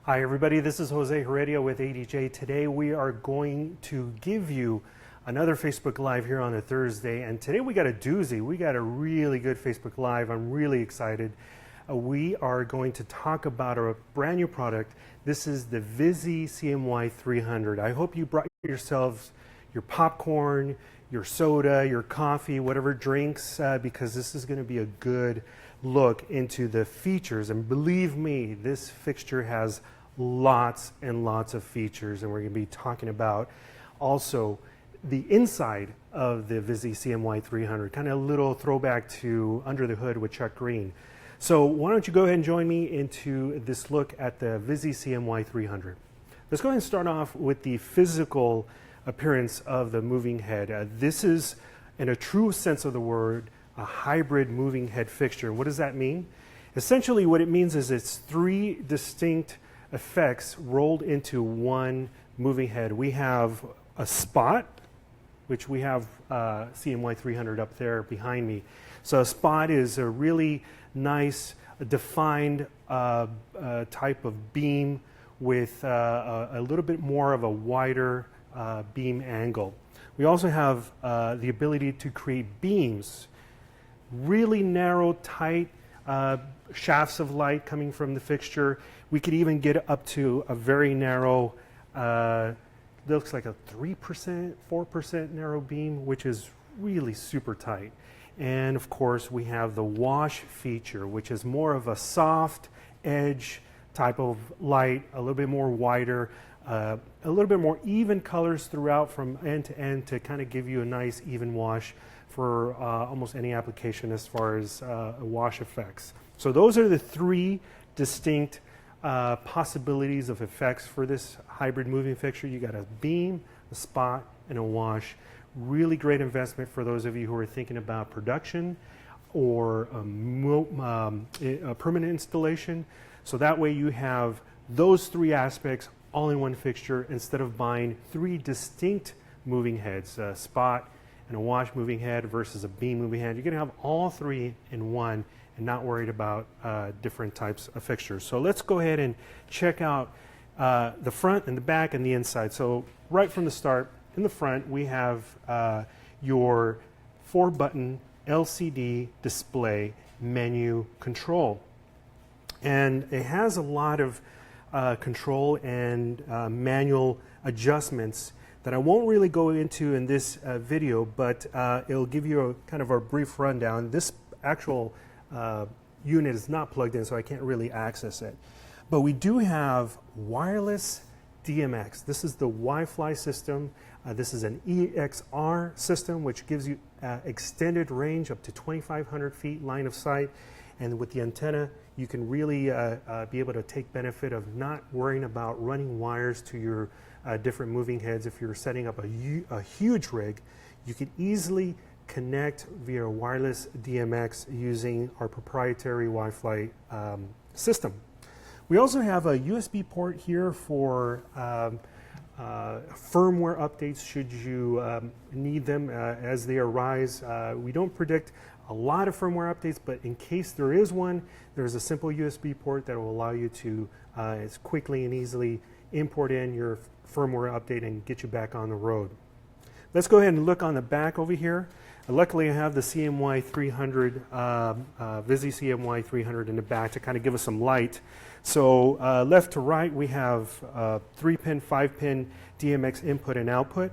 Hi everybody, this is Jose Heredia with ADJ. Today we are going to give you another Facebook Live here on a Thursday, and today we got a doozy. We got a really good Facebook Live. I'm really excited. We are going to talk about a brand new product. This is the Vizi CMY300. I hope you brought yourselves your popcorn, your soda, your coffee, whatever drinks, because this is going to be a good look into the features. And believe me, this fixture has lots and lots of features, and we're going to be talking about also the inside of the Vizi CMY300, kind of a little throwback to Under the Hood with Chuck Green. So why don't you go ahead and join me into this look at the Vizi CMY300. Let's go ahead and start off with the physical appearance of the moving head. This is, in a true sense of the word, a hybrid moving head fixture. What does that mean? Essentially what it means is it's three distinct effects rolled into one moving head. We have a spot, which we have CMY300 up there behind me. So a spot is a really nice defined type of beam with a little bit more of a wider beam angle. We also have the ability to create beams, really narrow, tight shafts of light coming from the fixture. We could even get up to a very narrow, looks like a 3%, 4% narrow beam, which is really super tight. And of course, we have the wash feature, which is more of a soft edge type of light, a little bit more wider, a little bit more even colors throughout from end to end to kind of give you a nice even wash for almost any application as far as wash effects. So those are the three distinct possibilities of effects for this hybrid moving fixture. You got a beam, a spot, and a wash. Really great investment for those of you who are thinking about production or a permanent installation. So that way you have those three aspects all in one fixture instead of buying three distinct moving heads, a spot and a wash moving head versus a beam moving head. You're going to have all three in one and not worried about different types of fixtures. So let's go ahead and check out the front and the back and the inside. So right from the start, in the front, we have your 4-button LCD display menu control. And it has a lot of control and manual adjustments that I won't really go into in this video, but it'll give you a kind of a brief rundown. This actual unit is not plugged in, so I can't really access it. But we do have wireless Dmx. This is the Wi-Fi system. This is an EXR system, which gives you extended range up to 2,500 feet line of sight. And with the antenna, you can really be able to take benefit of not worrying about running wires to your different moving heads. If you're setting up a huge rig, you can easily connect via wireless Dmx using our proprietary Wi-Fi system. We also have a USB port here for firmware updates should you need them as they arise. We don't predict a lot of firmware updates, but in case there is one, there's a simple USB port that will allow you to as quickly and easily import in your firmware update and get you back on the road. Let's go ahead and look on the back over here. Luckily, I have the CMY300, Vizi CMY300 in the back to kind of give us some light. So left to right, we have 3-pin, 5-pin Dmx input and output.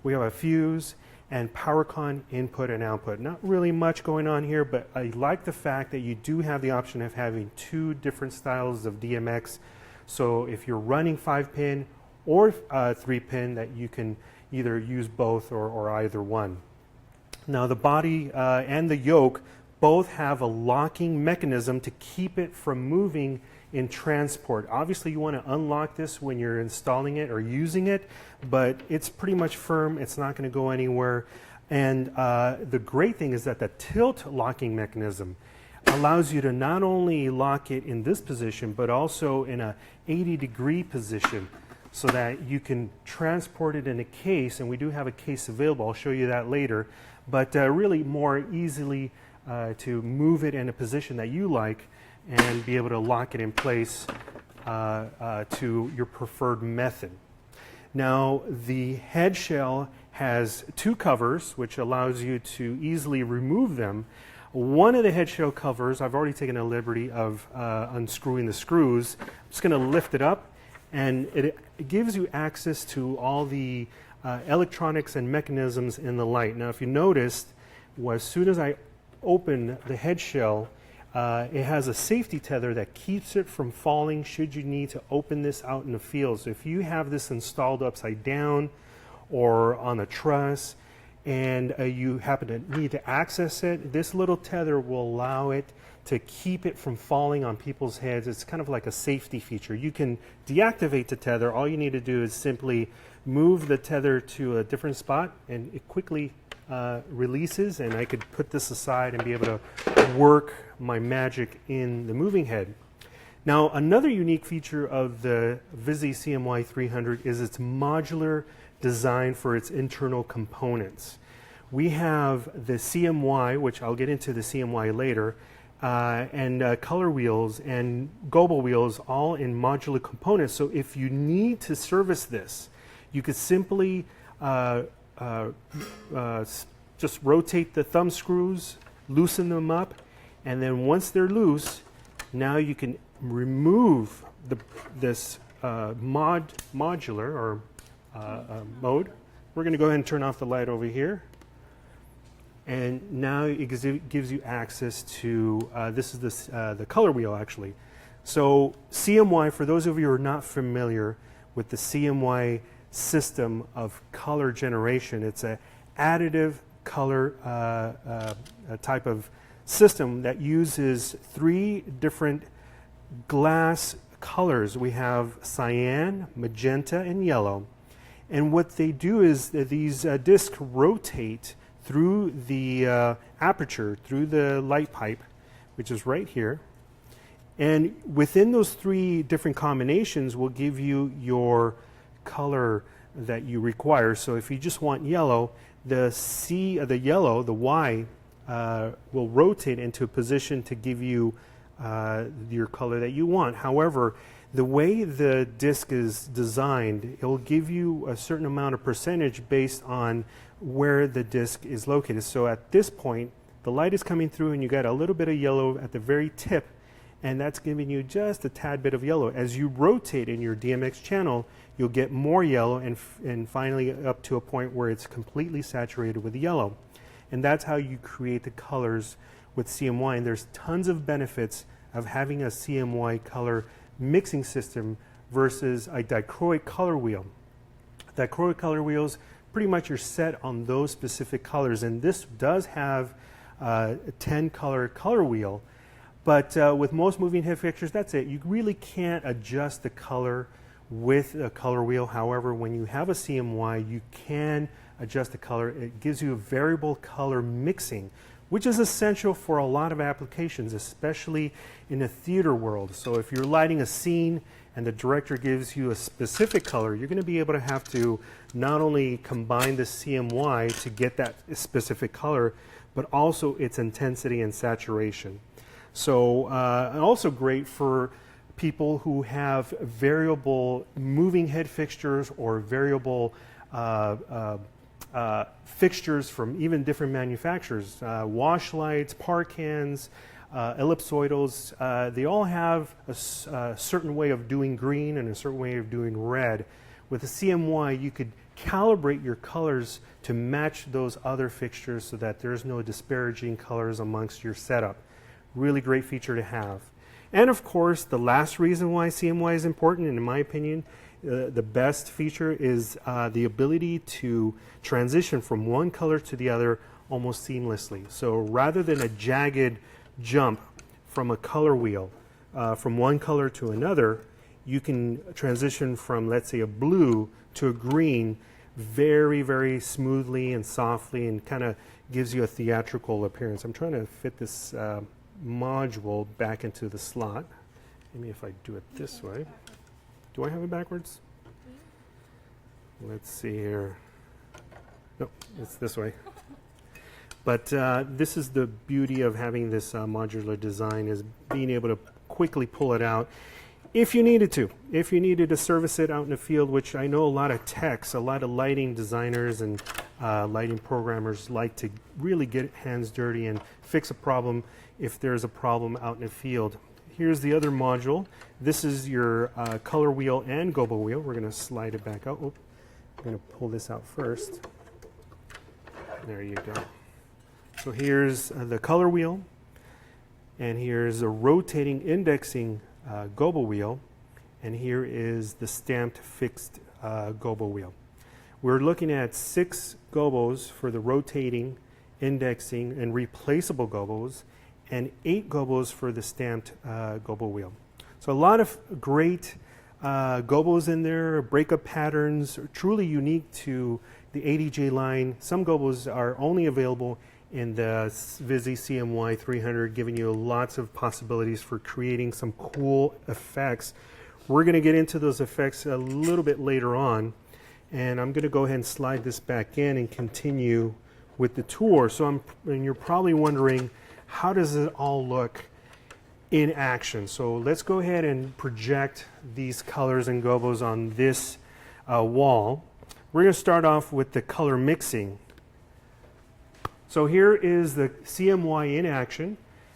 We have a fuse and PowerCon input and output. Not really much going on here, but I like the fact that you do have the option of having two different styles of Dmx. So if you're running 5-pin or 3-pin, that you can either use both or either one. Now the body and the yoke both have a locking mechanism to keep it from moving in transport. Obviously you want to unlock this when you're installing it or using it, but it's pretty much firm. It's not going to go anywhere. And the great thing is that the tilt locking mechanism allows you to not only lock it in this position, but also in a 80-degree position so that you can transport it in a case, and we do have a case available. I'll show you that later, but really more easily to move it in a position that you like and be able to lock it in place to your preferred method. Now, the head shell has two covers, which allows you to easily remove them. One of the head shell covers, I've already taken a liberty of unscrewing the screws. I'm just going to lift it up, and it gives you access to all the electronics and mechanisms in the light. Now, if you noticed, as soon as I open the head shell, it has a safety tether that keeps it from falling should you need to open this out in the field. So if you have this installed upside down or on a truss and you happen to need to access it, this little tether will allow it to keep it from falling on people's heads. It's kind of like a safety feature. You can deactivate the tether. All you need to do is simply move the tether to a different spot and it quickly releases, and I could put this aside and be able to work my magic in the moving head. Now, another unique feature of the Vizi CMY300 is its modular design for its internal components. We have the CMY, which I'll get into the CMY later, and color wheels and Gobo wheels all in modular components. So if you need to service this, you could simply just rotate the thumb screws, loosen them up, and then once they're loose, now you can remove this modular or mode. We're going to go ahead and turn off the light over here. And now it gives you access to, this is the color wheel actually. So CMY, for those of you who are not familiar with the CMY system of color generation, it's an additive color type of system that uses 3 different glass colors. We have cyan, magenta, and yellow. And what they do is that these discs rotate through the aperture, through the light pipe, which is right here. And within those 3 different combinations will give you your color that you require. So if you just want yellow, the yellow, the Y, will rotate into a position to give you your color that you want. However, the way the disc is designed, it will give you a certain amount of percentage based on where the disc is located. So at this point, the light is coming through and you got a little bit of yellow at the very tip, and that's giving you just a tad bit of yellow. As you rotate in your DMX channel, you'll get more yellow and finally up to a point where it's completely saturated with yellow. And that's how you create the colors with CMY. And there's tons of benefits of having a CMY color mixing system versus a dichroic color wheel. Dichroic color wheels, pretty much you're set on those specific colors. And this does have a 10 color wheel. But with most moving head fixtures, that's it. You really can't adjust the color with a color wheel. However, when you have a CMY, you can adjust the color. It gives you a variable color mixing, which is essential for a lot of applications, especially in the theater world. So if you're lighting a scene and the director gives you a specific color, you're going to be able to have to not only combine the CMY to get that specific color, but also its intensity and saturation. So also great for people who have variable moving head fixtures or variable fixtures from even different manufacturers. Wash lights, park cans, ellipsoidals, they all have a certain way of doing green and a certain way of doing red. With the CMY, you could calibrate your colors to match those other fixtures so that there's no disparaging colors amongst your setup. Really great feature to have. And of course, the last reason why CMY is important, and in my opinion, the best feature is the ability to transition from one color to the other almost seamlessly. So rather than a jagged jump from a color wheel from one color to another, you can transition from, let's say, a blue to a green very, very smoothly and softly, and kind of gives you a theatrical appearance. I'm trying to fit this module back into the slot. Maybe if I do it this way. Do I have it backwards? Let's see here. No, it's this way. But this is the beauty of having this modular design, is being able to quickly pull it out. if you needed to service it out in the field, which I know a lot of techs, a lot of lighting designers and lighting programmers like to really get hands dirty and fix a problem if there's a problem out in the field. Here's the other module. This is your color wheel and gobo wheel. We're going to slide it back out. Oh, I'm going to pull this out first. There you go. So here's the color wheel, and here's a rotating indexing gobo wheel, and here is the stamped fixed gobo wheel. We're looking at 6 gobos for the rotating, indexing, and replaceable gobos, and 8 gobos for the stamped gobo wheel. So a lot of great gobos in there, breakup patterns, truly unique to the ADJ line. Some gobos are only available in the Vizi CMY300, giving you lots of possibilities for creating some cool effects. We're going to get into those effects a little bit later on, and I'm going to go ahead and slide this back in and continue with the tour. So and you're probably wondering, how does it all look in action? So let's go ahead and project these colors and gobos on this wall. We're going to start off with the color mixing. So here is the CMY in action.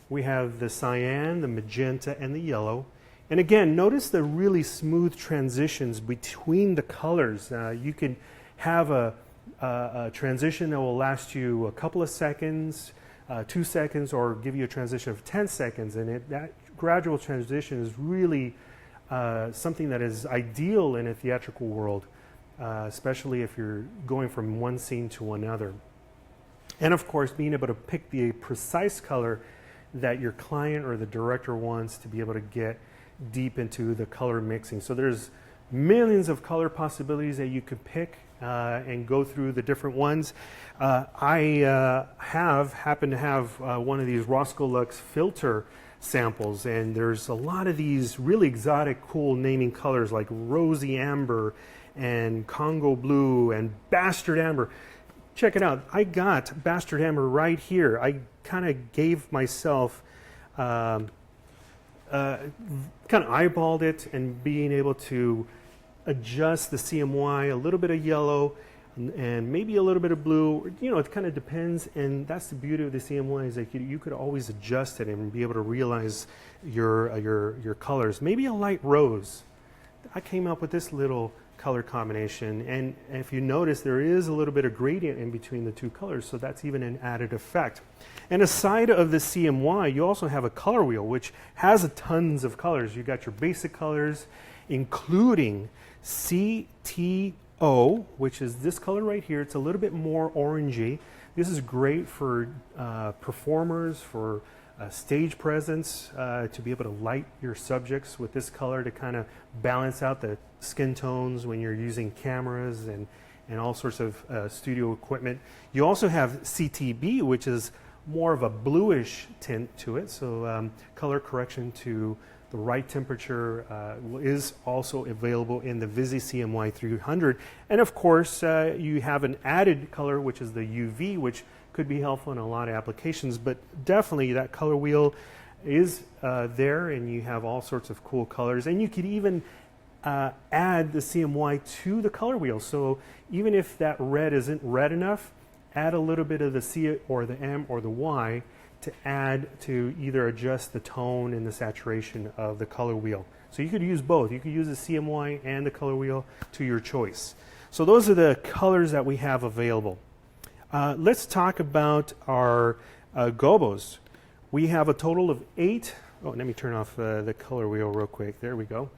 We have the cyan, the magenta, and the yellow. And again, notice the really smooth transitions between the colors. You can have a transition that will last you a couple of seconds, 2 seconds, or give you a transition of 10 seconds. And that gradual transition is really something that is ideal in a theatrical world, especially if you're going from one scene to another. And of course, being able to pick the precise color that your client or the director wants to be able to get deep into the color mixing. So there's millions of color possibilities that you could pick and go through the different ones. I happen to have one of these Roscoe Lux filter samples, and there's a lot of these really exotic, cool naming colors like rosy amber and Congo blue and bastard amber. Check it out. I got bastard amber right here. I kind of gave myself, kind of eyeballed it, and being able to adjust the CMY, a little bit of yellow and maybe a little bit of blue. You know, it kind of depends, and that's the beauty of the CMY, is that you could always adjust it and be able to realize your colors. Maybe a light rose. I came up with this little color combination, and if you notice, there is a little bit of gradient in between the two colors, so that's even an added effect. And aside of the CMY, you also have a color wheel, which has tons of colors. You got your basic colors, including CTO, which is this color right here. It's a little bit more orangey. This is great for performers, for stage presence, to be able to light your subjects with this color to kind of balance out the skin tones when you're using cameras and all sorts of studio equipment. You also have CTB, which is more of a bluish tint to it, so color correction to the right temperature is also available in the Vizi CMY300. And of course, you have an added color, which is the UV, which could be helpful in a lot of applications, but definitely that color wheel is there, and you have all sorts of cool colors. And you could even add the CMY to the color wheel. So even if that red isn't red enough, add a little bit of the C or the M or the Y to add to either adjust the tone and the saturation of the color wheel. So you could use both. You could use the CMY and the color wheel to your choice. So those are the colors that we have available. Let's talk about our Gobos. We have a total of 8. Oh, let me turn off the color wheel real quick. There we go.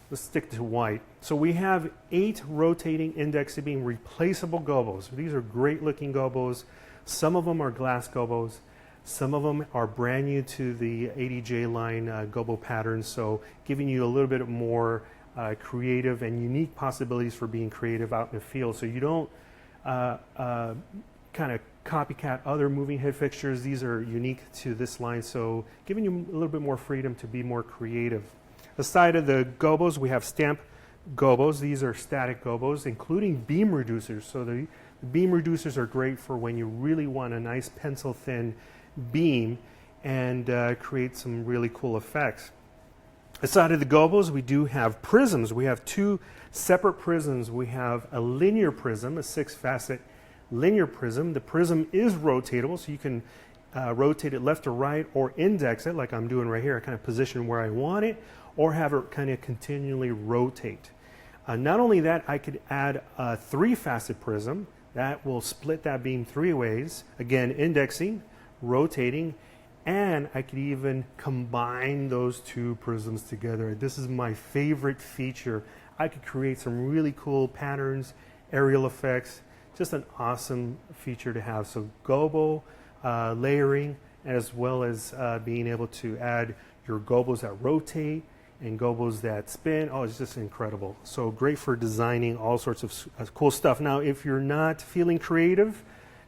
Let's stick to white. So we have 8 rotating indexing replaceable Gobos. These are great looking Gobos. Some of them are glass Gobos. Some of them are brand new to the ADJ line Gobo patterns, so giving you a little bit more creative and unique possibilities for being creative out in the field. So you don't kind of copycat other moving head fixtures. These are unique to this line, so giving you a little bit more freedom to be more creative. Aside of the Gobos, we have stamp Gobos. These are static Gobos, including beam reducers. So the beam reducers are great for when you really want a nice pencil thin beam and create some really cool effects. Aside of the Gobos, we do have prisms. We have two separate prisms. We have a linear prism, a 6-facet linear prism. The prism is rotatable, so you can rotate it left to right or index it like I'm doing right here. I kind of position where I want it, or have it kind of continually rotate. Not only that, I could add a 3-facet prism that will split that beam 3 ways. Again, indexing, rotating, and I could even combine those two prisms together. This is my favorite feature. I could create some really cool patterns, aerial effects, just an awesome feature to have. So Gobo layering, as well as being able to add your Gobos that rotate and Gobos that spin. Oh, it's just incredible. So great for designing all sorts of cool stuff. Now, if you're not feeling creative,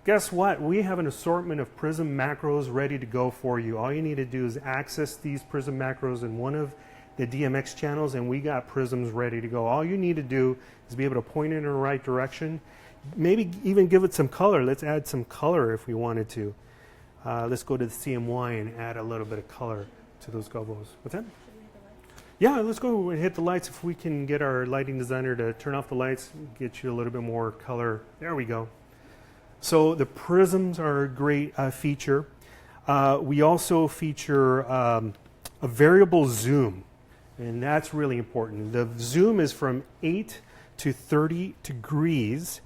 guess what? We have an assortment of Prism Macros ready to go for you. All you need to do is access these Prism Macros in one of the DMX channels, and we got prisms ready to go. All you need to do is be able to point it in the right direction. Maybe even give it some color. Let's add some color if we wanted to. Let's go to the CMY and add a little bit of color to those Gobos. What's that? Yeah, let's go and hit the lights. If we can get our lighting designer to turn off the lights, get you a little bit more color. There we go. So the prisms are a great feature. We also feature a variable zoom, and that's really important. The zoom is from 8 to 30 degrees,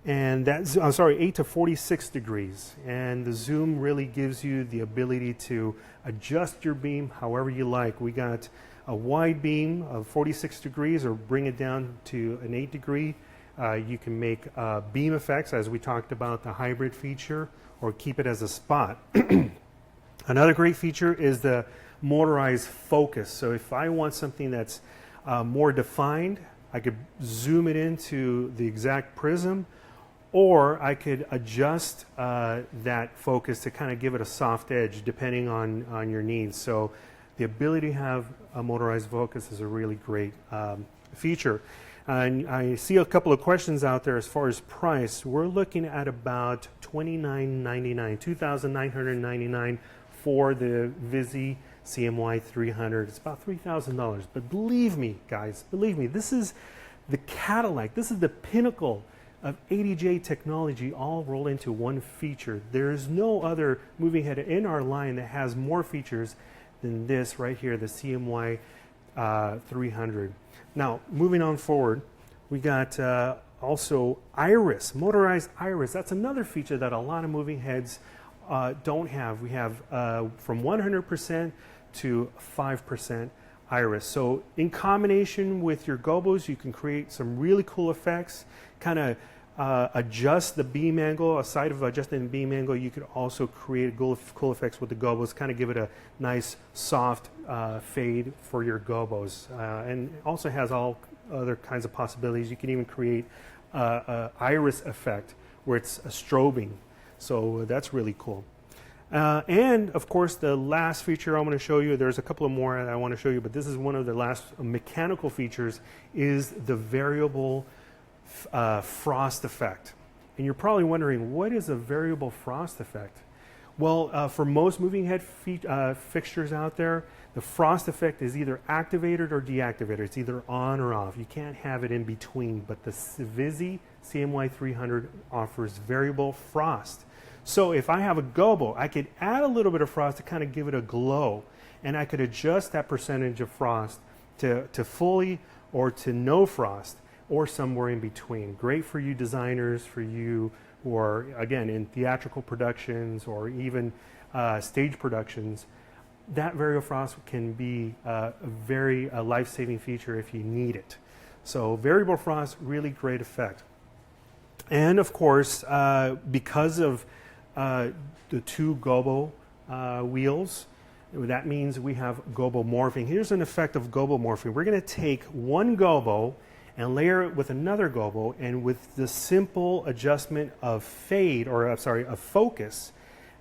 and that's, I'm sorry, 8 to 46 degrees. And the zoom really gives you the ability to adjust your beam however you like. We got a wide beam of 46 degrees, or bring it down to an 8 degree. You can make beam effects, as we talked about, the hybrid feature, or keep it as a spot. Another great feature is the Motorized Focus. So if I want something that's more defined, I could zoom it into the exact prism, or I could adjust that focus to kind of give it a soft edge depending on your needs. So the ability to have a Motorized Focus is a really great feature. And I see a couple of questions out there as far as price. We're looking at about $29.99, $2,999 for the Vizi CMY300. It's about $3,000. But believe me, guys, believe me, this is the Cadillac. This is the pinnacle of ADJ technology all rolled into one feature. There is no other moving head in our line that has more features than this right here, the CMY300. Now, moving on forward, we got also iris, motorized iris. That's another feature that a lot of moving heads don't have. We have from 100% to 5% iris. So in combination with your Gobos, you can create some really cool effects, kind of adjust the beam angle. Aside of adjusting the beam angle, you could also create cool effects with the Gobos, kind of give it a nice soft fade for your Gobos. And it also has all other kinds of possibilities. You can even create a iris effect where it's a strobing. So that's really cool. And of course, the last feature I want to show you, there's a couple of more that I want to show you, but this is one of the last mechanical features, is the variable frost effect. And you're probably wondering, what is a variable frost effect? Well, for most moving head fixtures out there, the frost effect is either activated or deactivated. It's either on or off. You can't have it in between, but the Vizi CMY300 offers variable frost. So if I have a Gobo, I could add a little bit of frost to kind of give it a glow, and I could adjust that percentage of frost to fully or to no frost, or somewhere in between. Great for you designers, for you who are, again, in theatrical productions or even stage productions. That variable frost can be a very life-saving feature if you need it. So variable frost, really great effect. And of course, because of the two Gobo wheels, that means we have Gobo Morphing. Here's an effect of Gobo Morphing. We're going to take one Gobo and layer it with another Gobo, and with the simple adjustment of fade, or of focus,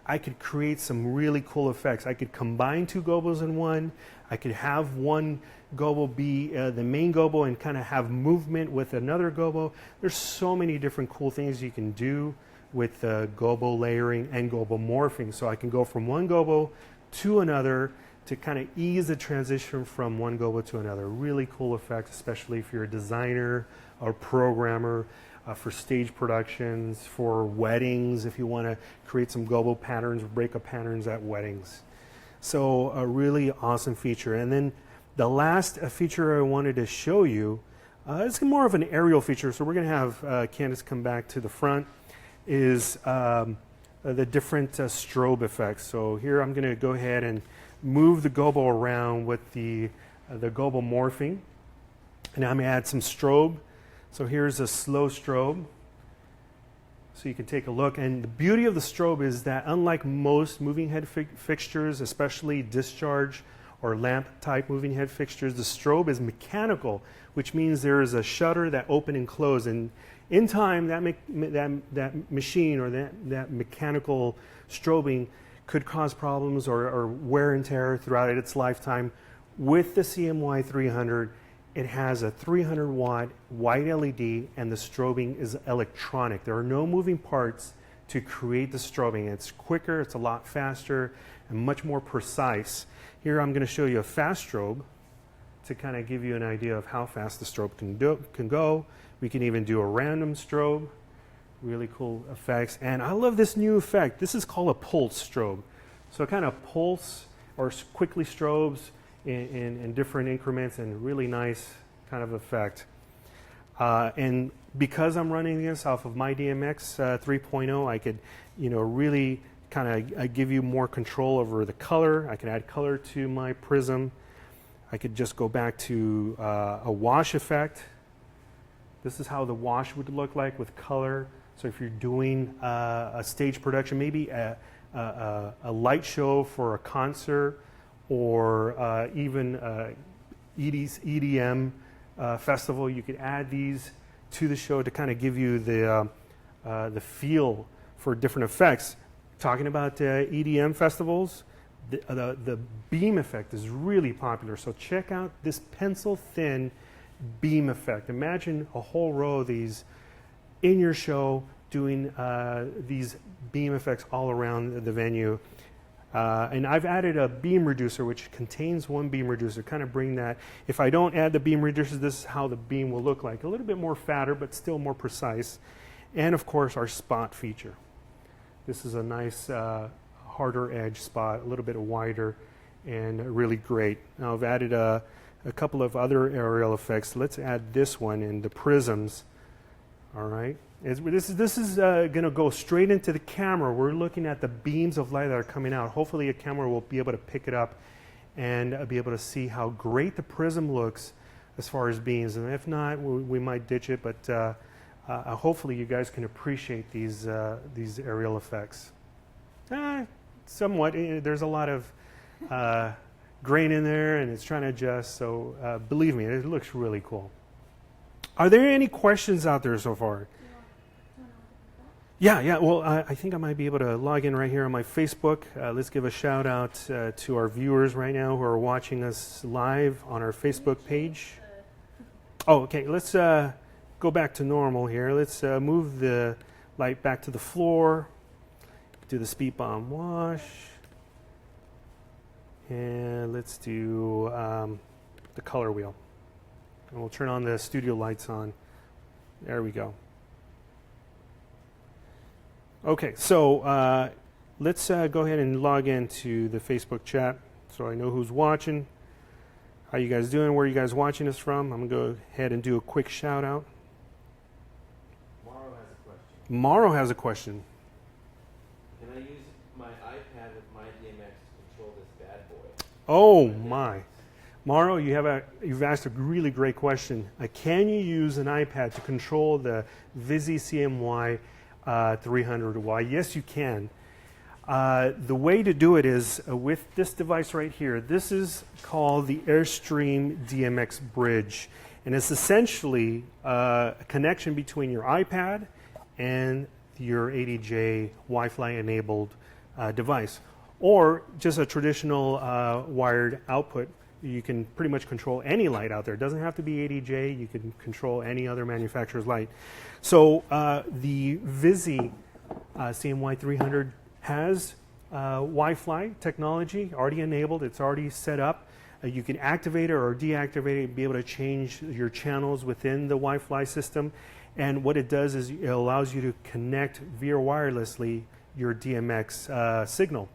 I could create some really cool effects. I could combine two Gobos in one. I could have one Gobo be the main Gobo and kind of have movement with another Gobo. There's so many different cool things you can do with Gobo layering and Gobo morphing. So I can go from one Gobo to another to kind of ease the transition from one gobo to another. Really cool effect, especially if you're a designer or programmer, for stage productions, for weddings, if you want to create some gobo patterns, breakup patterns at weddings. So a really awesome feature. And then the last feature I wanted to show you, it's more of an aerial feature, so we're going to have Candace come back to the front, is the different strobe effects. So here I'm going to go ahead and move the gobo around with the Gobo Morphing. And I'm going to add some strobe. So here's a slow strobe. So you can take a look. And the beauty of the strobe is that unlike most moving head fixtures, especially discharge or lamp type moving head fixtures, the strobe is mechanical, which means there is a shutter that open and close. And in time, that machine or that mechanical strobing could cause problems or wear and tear throughout its lifetime. With the CMY300, it has a 300 watt white LED, and the strobing is electronic. There are no moving parts to create the strobing. It's quicker, it's a lot faster, and much more precise. Here I'm going to show you a fast strobe to kind of give you an idea of how fast the strobe can go. We can even do a random strobe. Really cool effects. And I love this new effect. This is called a pulse strobe. So kind of pulse or quickly strobes in different increments, and really nice kind of effect. And because I'm running this off of my Dmx 3.0, I could, really kind of give you more control over the color. I can add color to my prism. I could just go back to a wash effect. This is how the wash would look like with color. So if you're doing a stage production, maybe a light show for a concert, or even EDM festival, you could add these to the show to kind of give you the feel for different effects. Talking about EDM festivals, the beam effect is really popular. So check out this pencil thin beam effect. Imagine a whole row of these in your show doing these beam effects all around the venue. And I've added a beam reducer, which contains one beam reducer, kind of bring that. If I don't add the beam reducer, this is how the beam will look like. A little bit more fatter, but still more precise. And of course, our spot feature. This is a nice harder edge spot, a little bit wider, and really great. Now I've added a couple of other aerial effects. Let's add this one in the prisms. All right. This is going to go straight into the camera. We're looking at the beams of light that are coming out. Hopefully a camera will be able to pick it up and be able to see how great the prism looks as far as beams. And if not, we might ditch it, but hopefully you guys can appreciate these aerial effects. Somewhat. There's a lot of grain in there, and it's trying to adjust, so believe me, it looks really cool. Are there any questions out there so far? Yeah. Well, I think I might be able to log in right here on my Facebook. Let's give a shout out to our viewers right now who are watching us live on our Facebook page. Oh, okay. Let's go back to normal here. Let's move the light back to the floor. Do the speed bomb wash. And let's do the color wheel. And we'll turn on the studio lights on. There we go. Okay, so let's go ahead and log into the Facebook chat so I know who's watching. How you guys doing? Where are you guys watching us from? I'm going to go ahead and do a quick shout out. Morrow has a question. Morrow has a question. Can I use my iPad with my Dmx to control this bad boy? Oh my. Morrow, you've asked a really great question. Can you use an iPad to control the Vizi CMY300? Why, yes, you can. The way to do it is with this device right here. This is called the Airstream Dmx Bridge, and it's essentially a connection between your iPad and your ADJ Wi-Fi enabled device, or just a traditional wired output. You can pretty much control any light out there. It doesn't have to be ADJ. You can control any other manufacturer's light. So the Vizi CMY300 has Wi-Fi technology, already enabled. It's already set up. You can activate it or deactivate it, be able to change your channels within the Wi-Fi system. And what it does is it allows you to connect via wirelessly your DMX signal.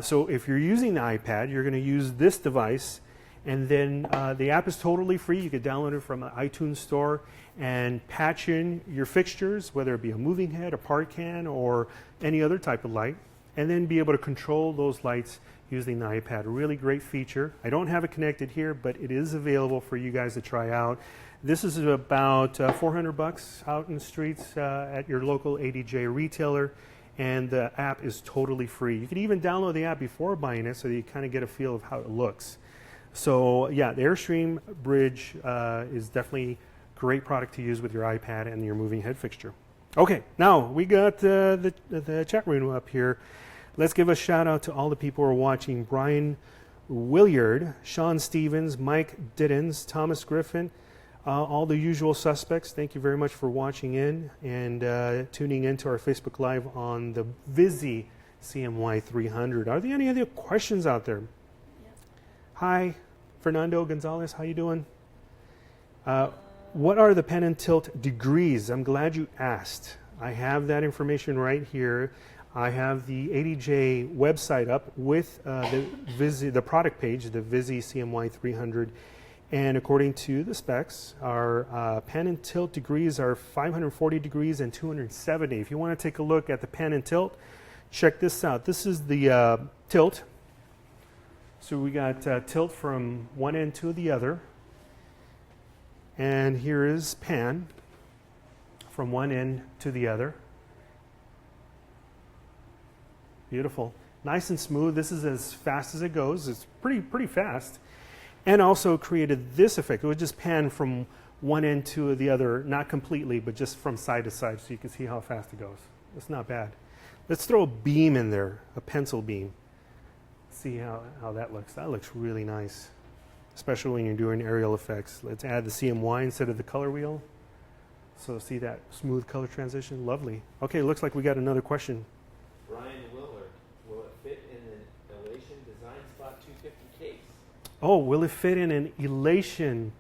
So if you're using the iPad, you're going to use this device, and then the app is totally free. You can download it from the iTunes store and patch in your fixtures, whether it be a moving head, a part can, or any other type of light, and then be able to control those lights using the iPad. A really great feature. I don't have it connected here, but it is available for you guys to try out. This is about $400 out in the streets at your local ADJ retailer, and the app is totally free. You can even download the app before buying it so that you kind of get a feel of how it looks. So yeah, the Airstream Bridge is definitely a great product to use with your iPad and your moving head fixture. Okay, now we got the chat room up here. Let's give a shout out to all the people who are watching. Brian Williard, Sean Stevens, Mike Diddens, Thomas Griffin, all the usual suspects. Thank you very much for watching in and tuning into our Facebook Live on the Vizi CMY300. Are there any other questions out there? Yes. Hi, Fernando Gonzalez, how you doing? What are the pen and tilt degrees? I'm glad you asked. I have that information right here. I have the ADJ website up with the product page, the Vizi CMY300. And according to the specs, our pen and tilt degrees are 540 degrees and 270. If you want to take a look at the pen and tilt, check this out. This is the tilt. So we got tilt from one end to the other. And here is pan from one end to the other. Beautiful. Nice and smooth. This is as fast as it goes. It's pretty fast. And also created this effect. It would just pan from one end to the other, not completely, but just from side to side, so you can see how fast it goes. It's not bad. Let's throw a beam in there, a pencil beam. See how that looks. That looks really nice, especially when you're doing aerial effects. Let's add the CMY instead of the color wheel. So see that smooth color transition? Lovely. Okay, looks like we got another question. Brian Willard, will it fit in an Elation Design Spot 250 case? Oh, will it fit in an Elation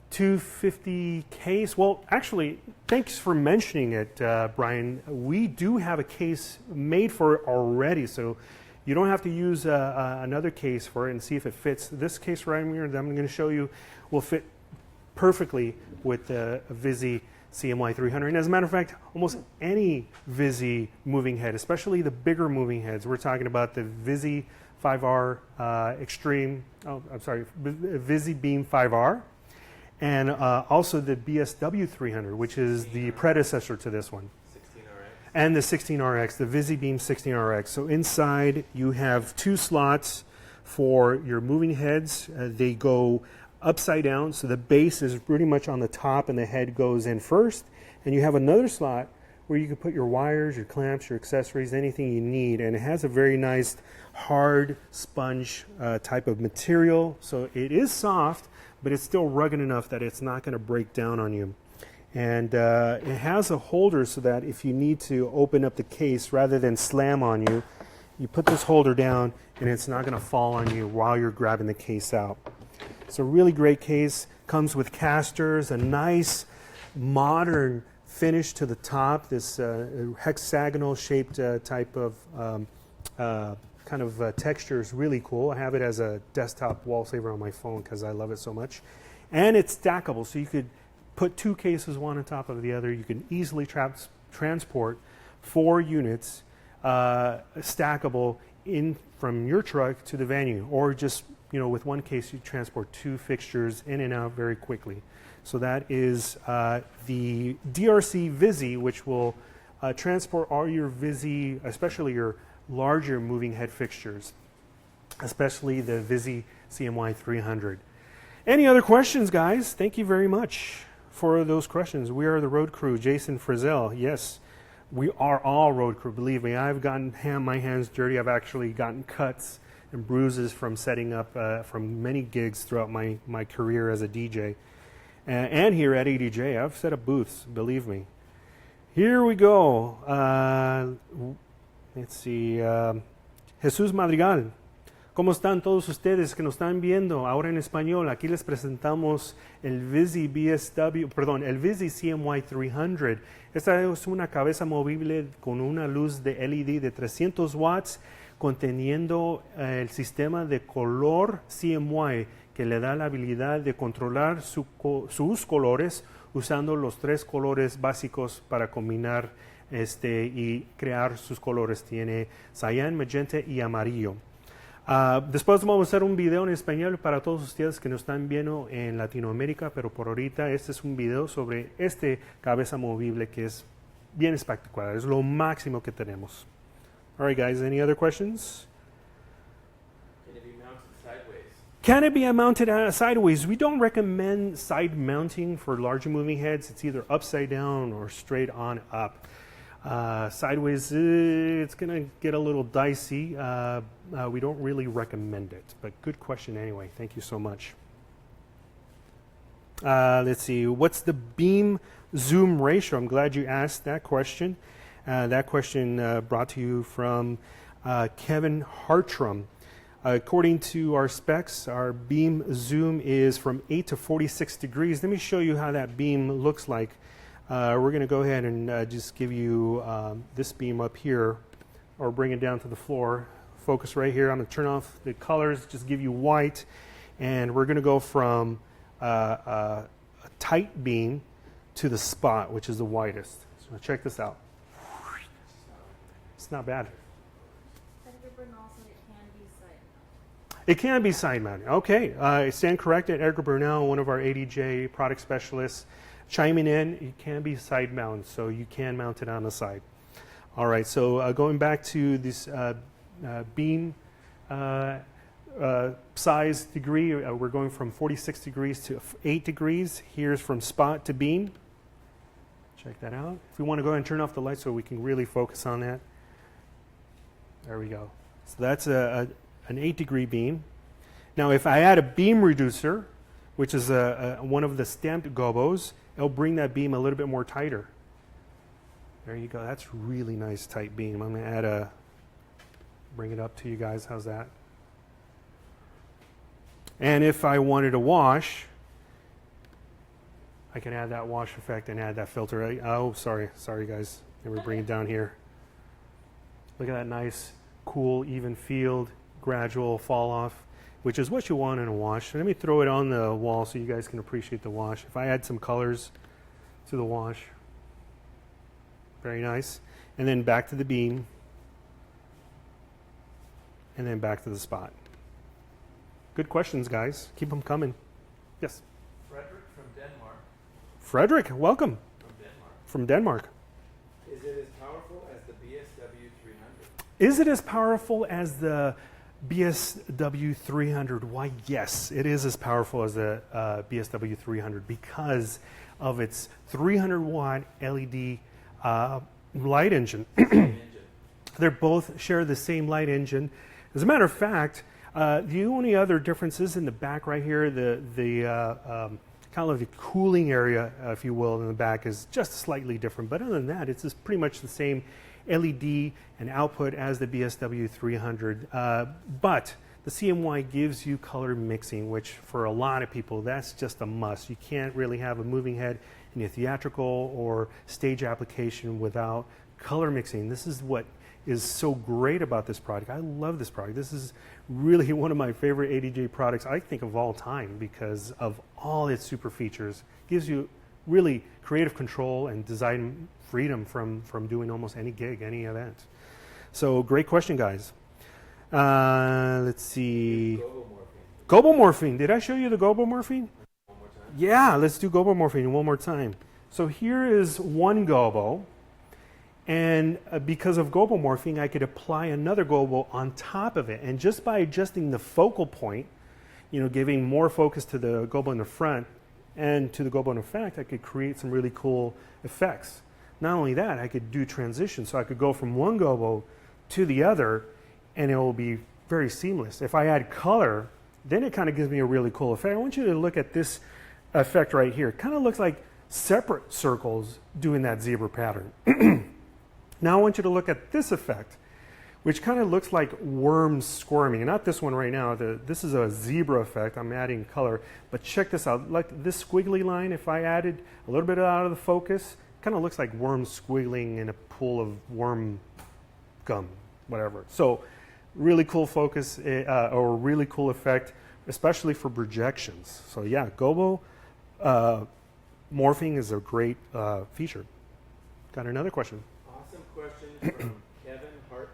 250 case? Well, actually, thanks for mentioning it, Brian. We do have a case made for it already, so you don't have to use another case for it and see if it fits. This case right here that I'm going to show you will fit perfectly with the Vizi CMY300. And as a matter of fact, almost any Vizi moving head, especially the bigger moving heads. We're talking about the Vizi 5R Extreme, Vizi Beam 5R, and also the BSW 300, which is the predecessor to this one. 16RX. And the 16RX, the Vizi Beam 16RX. So inside you have two slots for your moving heads. They go upside down, so the base is pretty much on the top and the head goes in first. And you have another slot where you can put your wires, your clamps, your accessories, anything you need. And it has a very nice hard sponge type of material. So it is soft, but it's still rugged enough that it's not going to break down on you. And it has a holder so that if you need to open up the case rather than slam on you, you put this holder down and it's not going to fall on you while you're grabbing the case out. It's a really great case. Comes with casters, a nice modern finish to the top, this hexagonal shaped type of kind of texture is really cool. I have it as a desktop wall saver on my phone because I love it so much. And it's stackable, so you could put two cases one on top of the other. You can easily transport 4 units stackable in from your truck to the venue, or just with one case you transport 2 fixtures in and out very quickly. So that is the DRC Vizi, which will transport all your Vizi, especially your larger moving head fixtures, especially the Vizi CMY300. Any other questions, guys? Thank you very much for those questions. We are the road crew. Jason Frizzell, yes, we are all road crew. Believe me, I've gotten my hands dirty. I've actually gotten cuts and bruises from setting up from many gigs throughout my career as a DJ. And here at ADJ, I've set up booths, believe me. Here we go. Let's see. Jesús Madrigal. ¿Cómo están todos ustedes que nos están viendo ahora en español? Aquí les presentamos el Vizi el Vizi CMY300. Esta es una cabeza movible con una luz de LED de 300 watts conteniendo el sistema de color CMY que le da la habilidad de controlar sus colores usando los 3 colores básicos para combinar y crear sus colores. Tiene cyan, magenta y amarillo. Después vamos a hacer un video en español para todos ustedes que nos están viendo en Latinoamérica, pero por ahorita este es un video sobre cabeza movible que es bien espectacular, es lo máximo que tenemos. All right, guys, any other questions? Can it be mounted sideways? Can it be mounted sideways? We don't recommend side mounting for larger moving heads. It's either upside down or straight on up. Sideways, it's going to get a little dicey. We don't really recommend it, but good question anyway. Thank you so much. Let's see, what's the beam zoom ratio? I'm glad you asked that question. That question brought to you from Kevin Hartram. According to our specs, our beam zoom is from 8 to 46 degrees. Let me show you how that beam looks like. We're going to go ahead and just give you this beam up here, or bring it down to the floor. Focus right here. I'm going to turn off the colors, just give you white, and we're going to go from a tight beam to the spot, which is the whitest. So check this out. It's not bad. It can be side mounted. Okay, I stand corrected. Edgar Burnell, one of our ADJ product specialists, chiming in. It can be side mounted, so you can mount it on the side. All right, so going back to this beam size degree, we're going from 46 degrees to 8 degrees. Here's from spot to beam. Check that out. If we want to go ahead and turn off the light so we can really focus on that. There we go. So that's an 8-degree beam. Now, if I add a beam reducer, which is one of the stamped Gobos, it'll bring that beam a little bit more tighter. There you go. That's really nice tight beam. I'm going to bring it up to you guys. How's that? And if I wanted to wash, I can add that wash effect and add that filter. Oh, sorry guys. Let me bring it down here. Look at that nice, cool, even field, gradual fall off, which is what you want in a wash. Let me throw it on the wall so you guys can appreciate the wash. If I add some colors to the wash, very nice. And then back to the beam, and then back to the spot. Good questions, guys. Keep them coming. Yes? Frederick from Denmark. Frederick, welcome. From Denmark. From Denmark. Is it as powerful as the BSW 300? Is it as powerful as the BSW 300? Why, yes, it is as powerful as the BSW 300 because of its 300-watt LED light engine. They both share the same light engine. As a matter of fact, the only other difference is in the back right here, the kind of the cooling area, if you will, in the back is just slightly different. But other than that, it's just pretty much the same LED and output as the BSW 300. But the CMY gives you color mixing, which for a lot of people, that's just a must. You can't really have a moving head in a theatrical or stage application without color mixing. This is what is so great about this product. I love this product. This is really one of my favorite ADJ products, I think, of all time because of all its super features. It gives you really creative control and design freedom from doing almost any gig, any event. So great question, guys. Let's see. Gobo Morphing. Did I show you the Gobo Morphing? One more time. Yeah, let's do Gobo Morphing one more time. So here is one Gobo. And because of Gobo Morphing, I could apply another Gobo on top of it. And just by adjusting the focal point, giving more focus to the Gobo in the front and to the Gobo in effect, I could create some really cool effects. Not only that, I could do transitions. So I could go from one Gobo to the other, and it will be very seamless. If I add color, then it kind of gives me a really cool effect. I want you to look at this effect right here. It kind of looks like separate circles doing that zebra pattern. Now I want you to look at this effect, which kind of looks like worms squirming. Not this one right now. This is a zebra effect. I'm adding color. But check this out. Like this squiggly line, if I added a little bit out of the focus, kind of looks like worms squiggling in a pool of worm gum, whatever. So really cool focus or really cool effect, especially for projections. So yeah, Gobo morphing is a great feature. Got another question. Awesome question from Kevin Hartrum.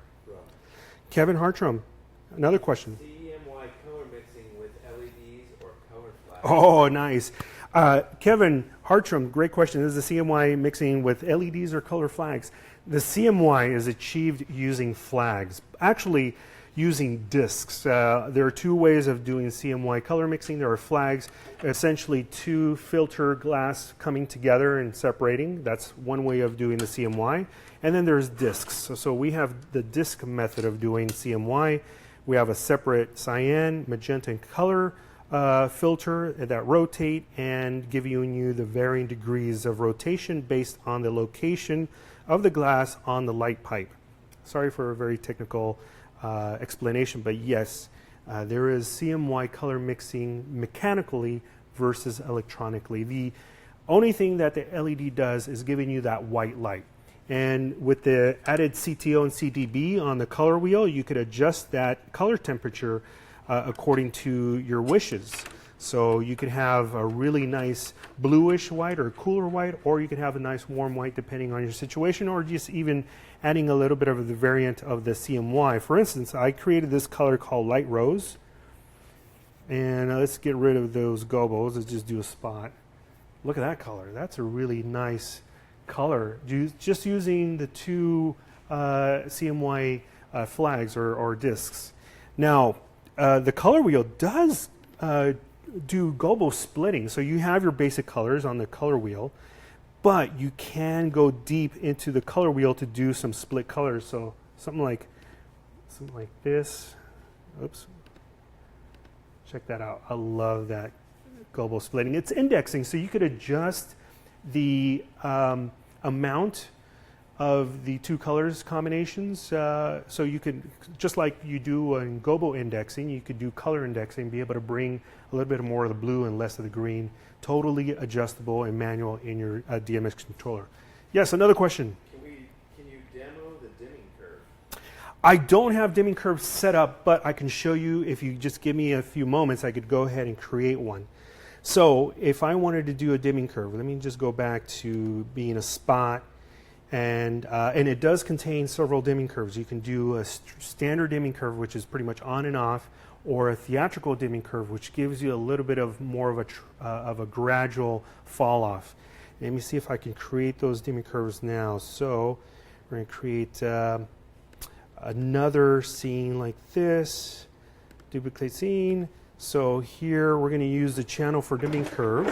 Kevin Hartrum, another question. CMY color mixing with LEDs or color flash? Oh, nice. Kevin Hartrum, great question. Is the CMY mixing with LEDs or color flags? The CMY is achieved using flags, actually using discs. There are two ways of doing CMY color mixing. There are flags, essentially two filter glass coming together and separating. That's one way of doing the CMY. And then there's discs. So we have the disc method of doing CMY. We have a separate cyan, magenta, and color filter that rotate and giving you the varying degrees of rotation based on the location of the glass on the light pipe. Sorry for a very technical explanation, but yes, there is CMY color mixing mechanically versus electronically. The only thing that the LED does is giving you that white light. And with the added CTO and CDB on the color wheel, you could adjust that color temperature according to your wishes. So you could have a really nice bluish white or cooler white, or you could have a nice warm white depending on your situation, or just even adding a little bit of the variant of the CMY. For instance, I created this color called light rose. And let's get rid of those gobos. Let's just do a spot. Look at that color. That's a really nice color. Just using the two CMY flags or discs. Now, the color wheel does do Gobo splitting. So you have your basic colors on the color wheel, but you can go deep into the color wheel to do some split colors. So something like this. Oops. Check that out. I love that Gobo splitting. It's indexing, so you could adjust the amount of the two colors combinations. So you could, just like you do in Gobo indexing, you could do color indexing, be able to bring a little bit more of the blue and less of the green. Totally adjustable and manual in your DMX controller. Yes, another question. Can you demo the dimming curve? I don't have dimming curves set up, but I can show you. If you just give me a few moments, I could go ahead and create one. So if I wanted to do a dimming curve, let me just go back to being a spot. And it does contain several dimming curves. You can do a standard dimming curve, which is pretty much on and off, or a theatrical dimming curve, which gives you a little bit of more of a gradual fall off. Let me see if I can create those dimming curves now. So we're going to create another scene like this, duplicate scene. So here we're going to use the channel for dimming curve.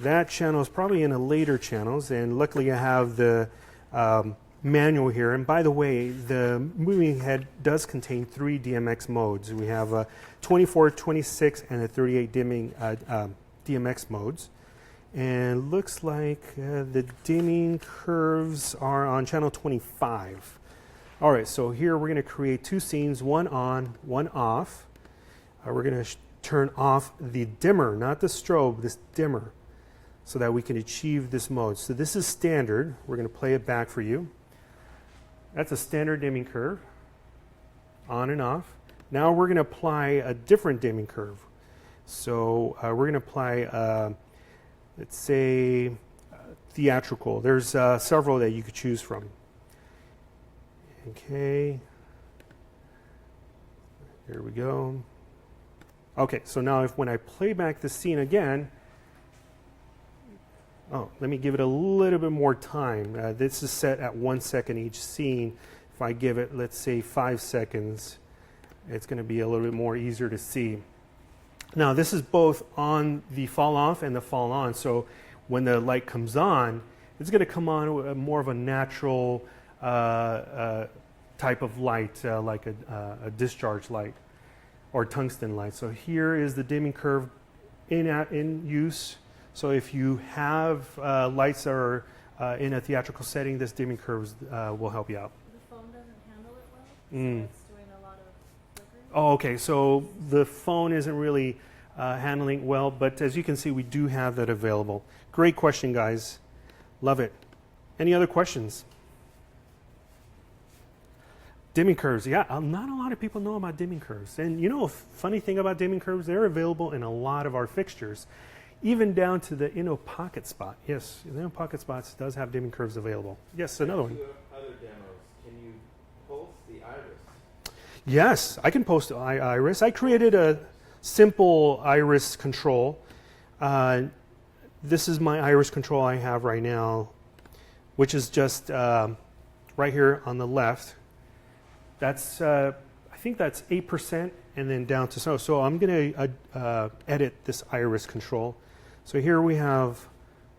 That channel is probably in the later channels, and luckily I have the manual here. And by the way, the moving head does contain 3 DMX modes. We have a 24, 26, and a 38 dimming DMX modes. And looks like the dimming curves are on channel 25. All right, so here we're going to create 2 scenes, one on, one off. We're going to turn off the dimmer, not the strobe, this dimmer, so that we can achieve this mode. So this is standard. We're going to play it back for you. That's a standard dimming curve, on and off. Now we're going to apply a different dimming curve. So we're going to apply, let's say, theatrical. There's several that you could choose from. Okay. Here we go. Okay, so now when I play back the scene again, let me give it a little bit more time. This is set at 1 second each scene. If I give it, let's say, 5 seconds, it's going to be a little bit more easier to see. Now, this is both on the fall off and the fall on. So when the light comes on, it's going to come on with more of a natural type of light, like a discharge light or tungsten light. So here is the dimming curve in use. So if you have lights that are in a theatrical setting, this dimming curve will help you out. The phone doesn't handle it well? it's doing a lot of flickering. Oh, okay. So the phone isn't really handling well, but as you can see, we do have that available. Great question, guys. Love it. Any other questions? Dimming curves. Yeah, not a lot of people know about dimming curves. And you know, a funny thing about dimming curves, they're available in a lot of our fixtures, even down to the Inno Pocket Spot. Yes, the Inno Pocket Spots does have dimming curves available. Yes, another one. Two other demos. Can you pulse the iris? Yes, I can post iris. I created a simple iris control. This is my iris control I have right now, which is just right here on the left. That's I think that's 8% and then down to so. So I'm going to edit this iris control. So here we have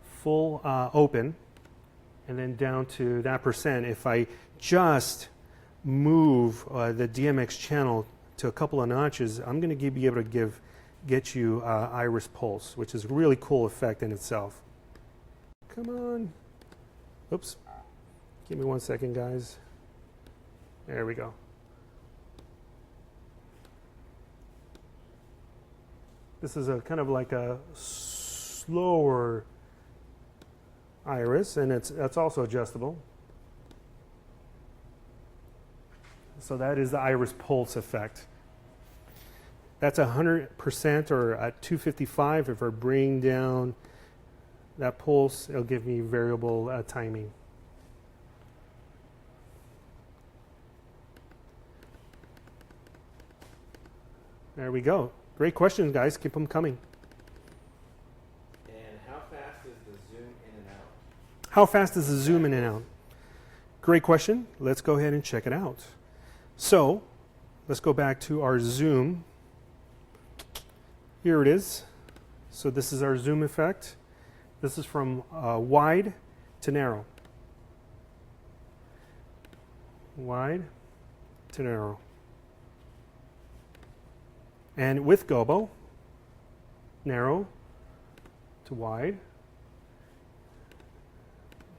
full open and then down to that percent. If I just move the DMX channel to a couple of notches, I'm going to be able to get you iris pulse, which is a really cool effect in itself. Come on. Oops. Give me 1 second, guys. There we go. This is a kind of like a slower iris, and that's also adjustable. So that is the iris pulse effect. That's 100% or at 255. If I bring down that pulse, it'll give me variable timing. There we go. Great questions, guys. Keep them coming. And how fast is the zoom in and out? How fast is the zoom in and out? Great question. Let's go ahead and check it out. So let's go back to our zoom. Here it is. So this is our zoom effect. This is from wide to narrow. Wide to narrow. And with Gobo, narrow to wide,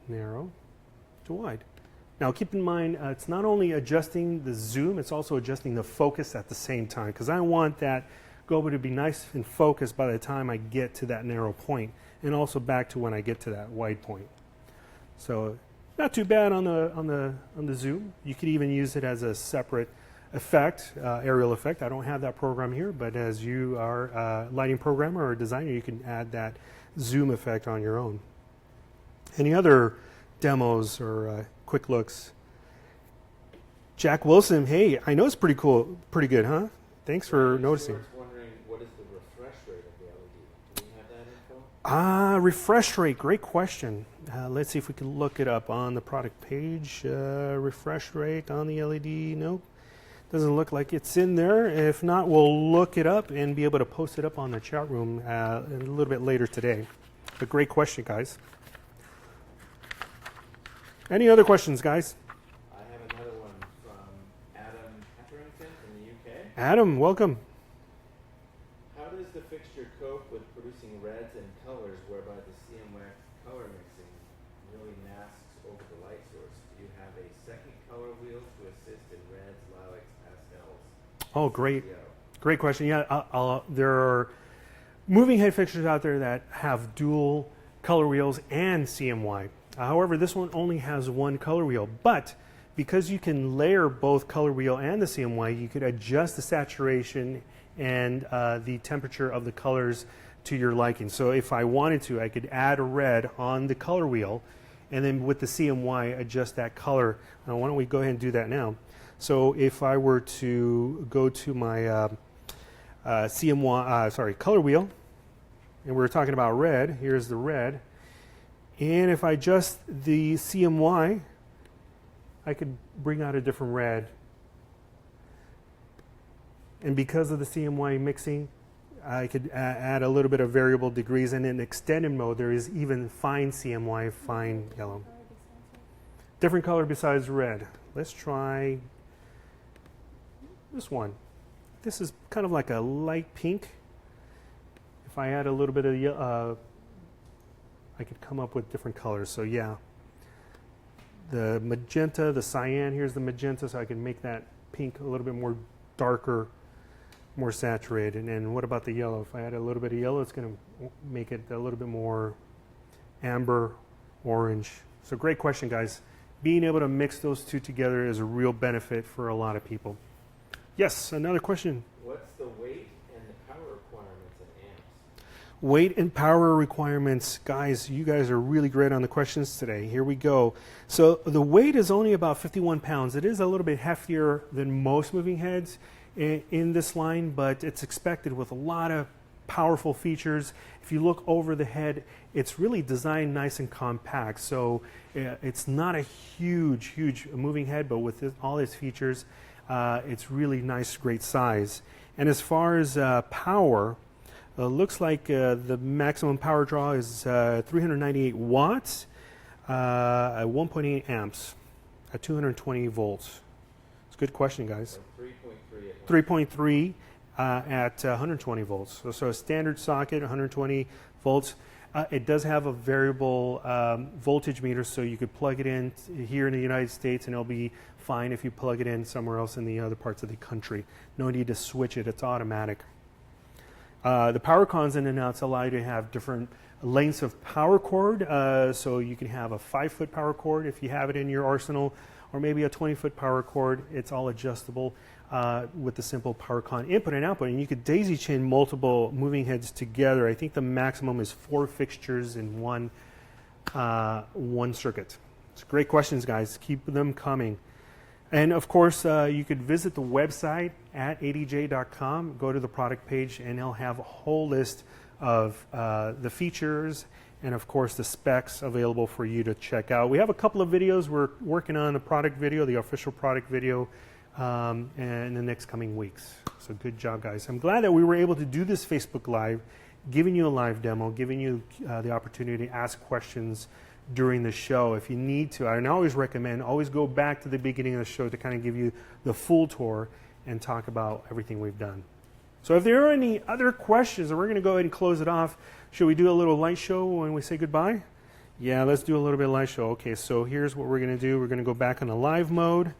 narrow to wide. Now keep in mind, it's not only adjusting the zoom, it's also adjusting the focus at the same time, because I want that Gobo to be nice and focused by the time I get to that narrow point, and also back to when I get to that wide point. So not too bad on the zoom. You could even use it as a separate effect, aerial effect. I don't have that program here, but as you are a lighting programmer or a designer, you can add that zoom effect on your own. Any other demos or quick looks? Jack Wilson, hey, I know it's pretty cool, pretty good, huh? Thanks for noticing. Wondering what is the refresh rate of the LED? Do you have that info? Refresh rate, great question. Let's see if we can look it up on the product page. Refresh rate on the LED, nope. Doesn't look like it's in there. If not, we'll look it up and be able to post it up on the chat room a little bit later today. But great question, guys. Any other questions, guys? I have another one from Adam Hetherington in the UK. Adam, welcome. How does the fixture cope with producing reds and colors whereby the CMY color mixing really masks over the light source? Do you have a second color wheel to assist in reds, lilacs, pastels? Oh, great. Great question. Yeah, there are moving head fixtures out there that have dual color wheels and CMY. However, this one only has one color wheel, but because you can layer both color wheel and the CMY, you could adjust the saturation and the temperature of the colors to your liking. So if I wanted to, I could add a red on the color wheel, and then with the CMY, adjust that color. Why don't we go ahead and do that now? So if I were to go to my color wheel, and we're talking about red, here's the red. And if I adjust the CMY, I could bring out a different red. And because of the CMY mixing, I could add a little bit of variable degrees. And in extended mode, there is even fine CMY, fine yellow. Different color besides red. Let's try this one. This is kind of like a light pink. If I add a little bit of yellow, I could come up with different colors. So yeah, the magenta, the cyan, here's the magenta, so I can make that pink, a little bit more darker, more saturated. And what about the yellow? If I add a little bit of yellow, it's going to make it a little bit more amber, orange. So great question, guys. Being able to mix those two together is a real benefit for a lot of people. Yes, another question. What's the weight and the power requirements of amps? Weight and power requirements. Guys, you guys are really great on the questions today. Here we go. So the weight is only about 51 pounds. It is a little bit heftier than most moving heads in this line, but it's expected with a lot of powerful features. If you look over the head, it's really designed nice and compact. So it's not a huge moving head, but with all its features, it's really nice, great size. And as far as power, looks like the maximum power draw is 398 watts at 1.8 amps at 220 volts. It's a good question, guys. So 3.3 at 3.3 at 120 volts. So a standard socket, 120 volts. It does have a variable voltage meter, so you could plug it in here in the United States and it'll be fine if you plug it in somewhere else in the other parts of the country. No need to switch it, it's automatic. The power cons in and outs allow you to have different lengths of power cord, so you can have a 5-foot power cord if you have it in your arsenal, or maybe a 20-foot power cord. It's all adjustable with the simple power con input and output, and you could daisy chain multiple moving heads together. I think the maximum is 4 fixtures in one circuit. It's great questions, guys. Keep them coming. And of course, you could visit the website at adj.com, go to the product page, and they'll have a whole list of the features and of course the specs available for you to check out. We have a couple of videos. We're working on the product video, the official product video, in the next coming weeks. So good job, guys. I'm glad that we were able to do this Facebook Live, giving you a live demo, giving you the opportunity to ask questions during the show. If you need to, I always recommend, always go back to the beginning of the show to kind of give you the full tour and talk about everything we've done. So if there are any other questions, we're going to go ahead and close it off. Should we do a little light show when we say goodbye? Yeah, let's do a little bit of light show. Okay, so here's what we're going to do. We're going to go back on the live mode.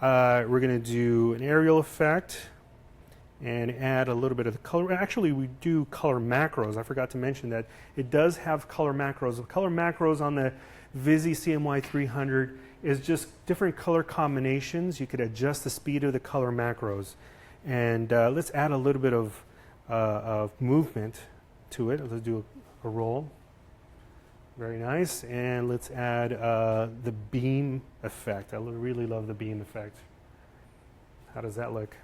We're going to do an aerial effect and add a little bit of the color. Actually, we do color macros. I forgot to mention that it does have color macros. The color macros on the Vizi CMY300 is just different color combinations. You could adjust the speed of the color macros. And let's add a little bit of movement to it. Let's do a roll. Very nice. And let's add the beam effect. I really love the beam effect. How does that look?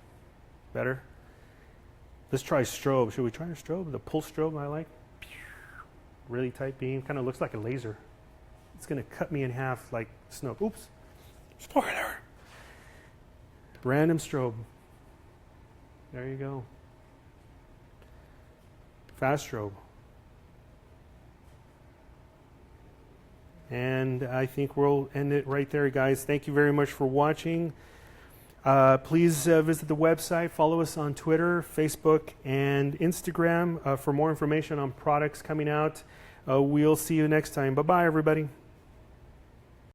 Better? Let's try strobe. Should we try a strobe? The pulse strobe I like. Really tight beam. Kind of looks like a laser. It's going to cut me in half like snow. Oops. Spoiler. Random strobe. There you go. Fast strobe. And I think we'll end it right there, guys. Thank you very much for watching. Please visit the website. Follow us on Twitter, Facebook, and Instagram for more information on products coming out. We'll see you next time. Bye-bye, everybody.